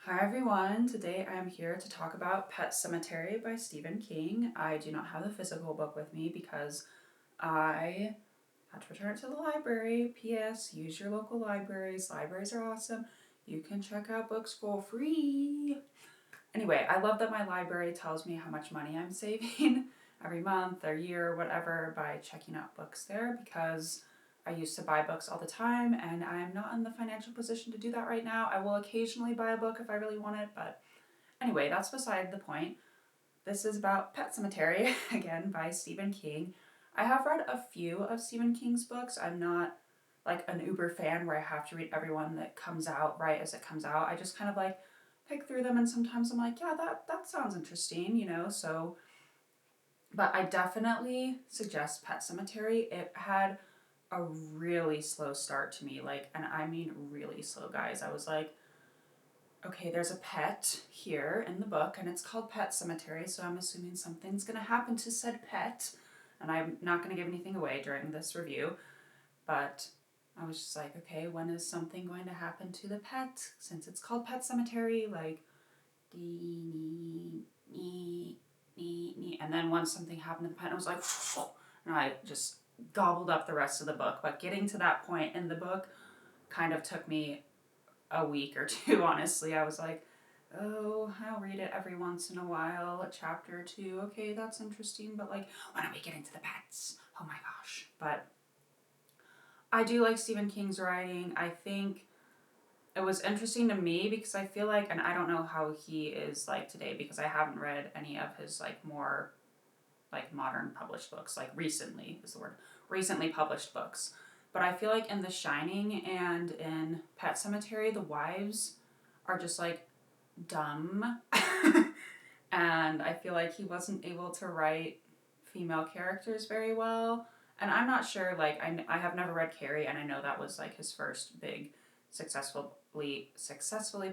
Hi everyone, today I am here to talk about Pet Sematary by Stephen King. I do not have the physical book with me because I had to return it to the library. P.S. Use your local libraries. Libraries are awesome. You can check out books for free. Anyway, I love that my library tells me how much money I'm saving every month or year or whatever by checking out books there because I used to buy books all the time and I'm not in the financial position to do that right now. I will occasionally buy a book if I really want it, but anyway, that's beside the point. This is about Pet Sematary, again, by Stephen King. I have read a few of Stephen King's books. I'm not like an uber fan where I have to read every one that comes out right as it comes out. I just kind of like pick through them and sometimes I'm like, yeah, that sounds interesting. So but I definitely suggest Pet Sematary. It had a really slow start to me, like, and I mean really slow, guys. I was like, okay, there's a pet here in the book, and it's called Pet Sematary, so I'm assuming something's gonna happen to said pet, and I'm not gonna give anything away during this review, but I was just like, okay, when is something going to happen to the pet? Since it's called Pet Sematary, like, dee, nee, nee. And then once something happened to the pet, I was like, and I just gobbled up the rest of the book. But getting to that point in the book kind of took me a week or two, honestly. I was like, oh, I'll read it every once in a while, a chapter or two. Okay, that's interesting, but like, when are we getting to the pets? Oh my gosh. But I do like Stephen King's writing. I think it was interesting to me because I feel like, and I don't know how he is like today because I haven't read any of his like more like modern published books, like recently is the word, recently published books. But I feel like in The Shining and in Pet Sematary, the wives are just like dumb. And I feel like he wasn't able to write female characters very well. And I'm not sure, like, I have never read Carrie, and I know that was like his first big successfully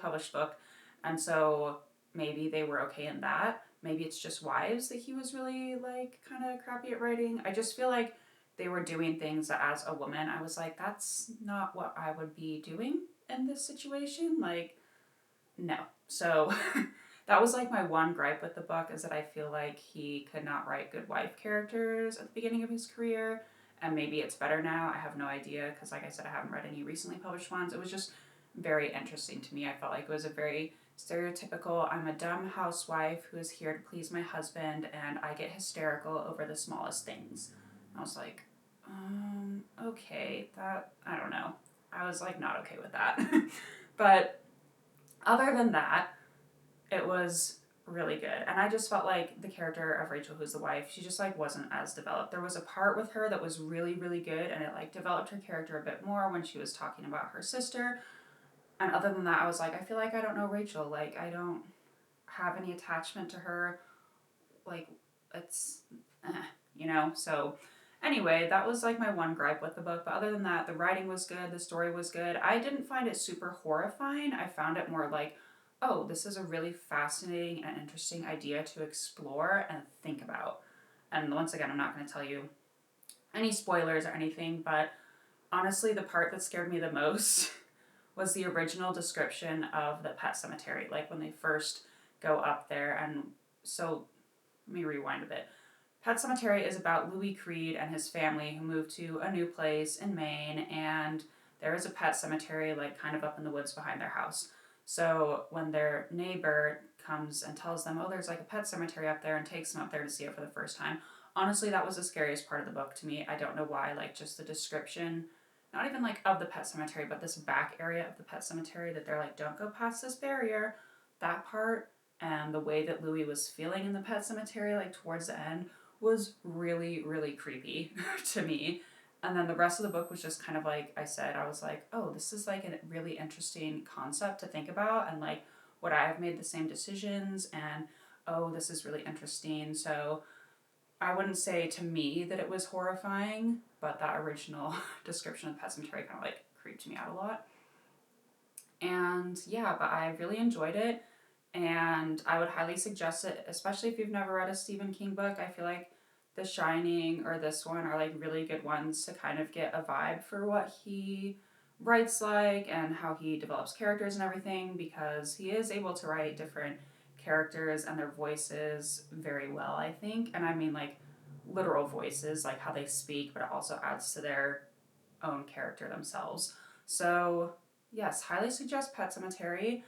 published book. And so maybe they were okay in that. Maybe it's just Wives that he was really like kind of crappy at writing. I just feel like they were doing things that as a woman I was like, that's not what I would be doing in this situation. Like, no. So that was like my one gripe with the book is that I feel like he could not write good wife characters at the beginning of his career. And maybe it's better now. I have no idea because, like I said, I haven't read any recently published ones. It was just very interesting to me. I felt like it was a very stereotypical, I'm a dumb housewife who is here to please my husband and I get hysterical over the smallest things. I was like, okay, that, I don't know. I was like not okay with that. But other than that, it was really good. And I just felt like the character of Rachel, who's the wife, she just like wasn't as developed. There was a part with her that was really, really good and it like developed her character a bit more when she was talking about her sister. And other than that, I was like, I feel like I don't know Rachel. Like, I don't have any attachment to her. Like, it's, So, anyway, that was like my one gripe with the book. But other than that, the writing was good, the story was good. I didn't find it super horrifying. I found it more like, oh, this is a really fascinating and interesting idea to explore and think about. And once again, I'm not going to tell you any spoilers or anything, but honestly, the part that scared me the most was the original description of the Pet Cemetery, like when they first go up there. And so, let me rewind a bit. Pet Cemetery is about Louis Creed and his family who moved to a new place in Maine, and there is a pet cemetery like kind of up in the woods behind their house. So when their neighbor comes and tells them, oh, there's like a pet cemetery up there, and takes them up there to see it for the first time, honestly, that was the scariest part of the book to me. I don't know why, like just the description, not even like of the pet cemetery, but this back area of the pet cemetery that they're like, don't go past this barrier. That part and the way that Louis was feeling in the pet cemetery, like towards the end, was really, really creepy to me. And then the rest of the book was just kind of like I said, I was like, oh, this is like a really interesting concept to think about. And like, would I have made the same decisions? And oh, this is really interesting. So I wouldn't say to me that it was horrifying, but that original description of Pet Cemetery kind of like creeped me out a lot. And yeah, but I really enjoyed it. And I would highly suggest it, especially if you've never read a Stephen King book. I feel like The Shining or this one are like really good ones to kind of get a vibe for what he writes like and how he develops characters and everything, because he is able to write different characters and their voices very well, I think. And I mean like literal voices, like how they speak, but it also adds to their own character themselves. So, yes, highly suggest Pet Sematary.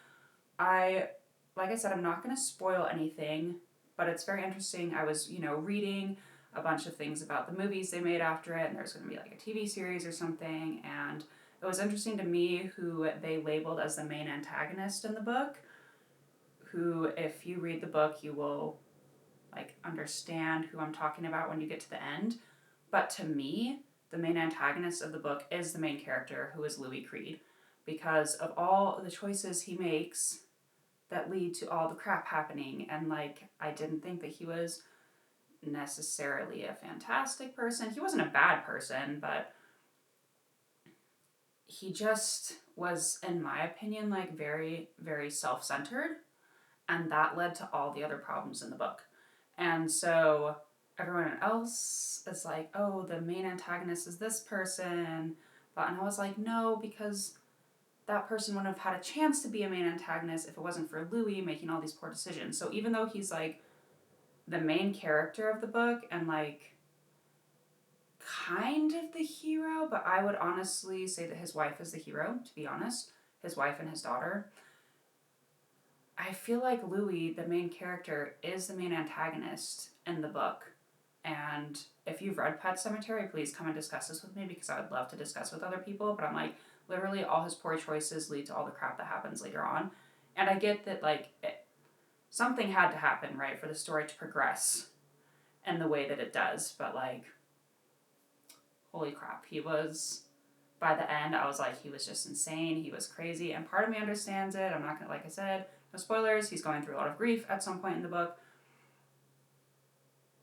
I, like I said, I'm not going to spoil anything, but it's very interesting. I was, reading a bunch of things about the movies they made after it, and there's going to be like a TV series or something, and it was interesting to me who they labeled as the main antagonist in the book, who, if you read the book, you will like understand who I'm talking about when you get to the end. But to me, the main antagonist of the book is the main character, who is Louis Creed, because of all the choices he makes that lead to all the crap happening. And like, I didn't think that he was necessarily a fantastic person. He wasn't a bad person, but he just was, in my opinion, like very, very self centered. And that led to all the other problems in the book. And so everyone else is like, oh, the main antagonist is this person. And I was like, no, because that person wouldn't have had a chance to be a main antagonist if it wasn't for Louis making all these poor decisions. So even though he's like the main character of the book and like kind of the hero, but I would honestly say that his wife is the hero, to be honest. His wife and his daughter. I feel like Louis, the main character, is the main antagonist in the book. And if you've read Pet Sematary, please come and discuss this with me, because I would love to discuss with other people. But I'm like, literally all his poor choices lead to all the crap that happens later on. And I get that, like, something had to happen, right, for the story to progress in the way that it does. But, like, holy crap, he was, by the end, I was like, he was just insane. He was crazy. And part of me understands it. I'm not going to, like I said, no spoilers, he's going through a lot of grief at some point in the book.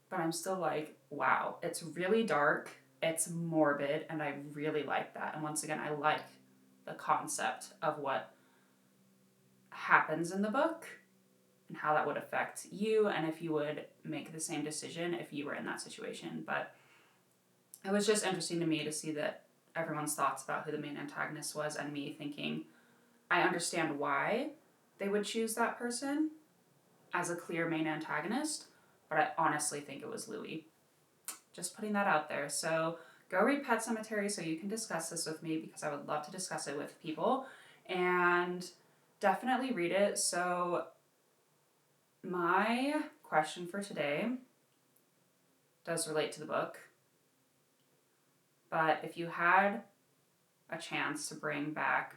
But I'm still like, wow, it's really dark, it's morbid, and I really like that. And once again, I like the concept of what happens in the book and how that would affect you, and if you would make the same decision if you were in that situation. But it was just interesting to me to see that everyone's thoughts about who the main antagonist was, and me thinking, I understand why they would choose that person as a clear main antagonist, but I honestly think it was Louis. Just putting that out there. So go read Pet Sematary so you can discuss this with me, because I would love to discuss it with people. And definitely read it. So my question for today does relate to the book. But if you had a chance to bring back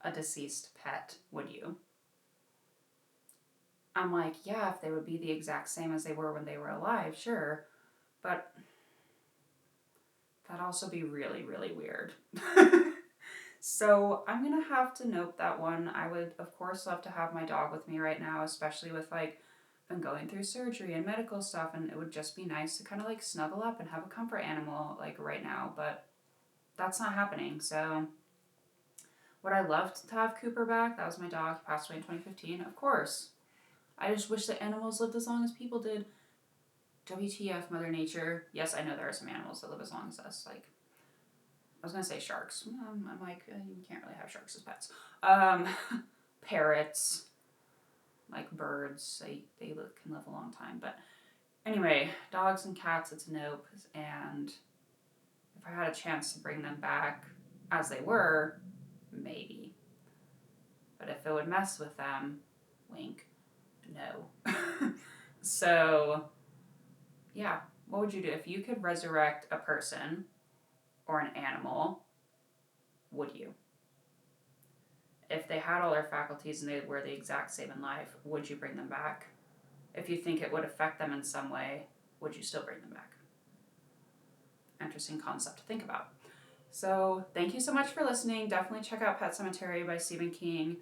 a deceased pet, would you? I'm like, yeah, if they would be the exact same as they were when they were alive, sure. But that'd also be really, really weird. So I'm gonna have to note that one. I would, of course, love to have my dog with me right now, especially with like been going through surgery and medical stuff, and it would just be nice to kind of like snuggle up and have a comfort animal like right now. But that's not happening. So would I love to have Cooper back? That was my dog. He passed away in 2015. Of course. I just wish that animals lived as long as people did. WTF, Mother Nature. Yes, I know there are some animals that live as long as us. Like, I was gonna say sharks. I'm like, you can't really have sharks as pets. Parrots, like birds, they can live a long time. But anyway, dogs and cats, it's a nope. And if I had a chance to bring them back as they were, maybe. But if it would mess with them, wink, no. So, yeah, what would you do if you could resurrect a person or an animal? Would you? If they had all their faculties and they were the exact same in life, would you bring them back? If you think it would affect them in some way, would you still bring them back? Interesting concept to think about. So thank you so much for listening. Definitely check out Pet Sematary by Stephen King.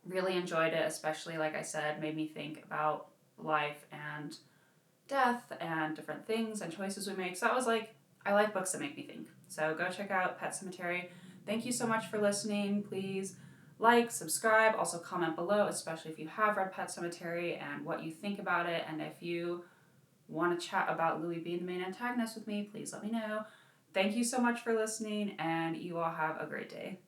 Really enjoyed it, especially, like I said, made me think about life and death and different things and choices we make. So I was like, I like books that make me think. So go check out Pet Sematary. Thank you so much for listening. Please like, subscribe, also comment below, especially if you have read Pet Sematary and what you think about it. And if you want to chat about Louis being the main antagonist with me, please let me know. thank you so much for listening, and you all have a great day.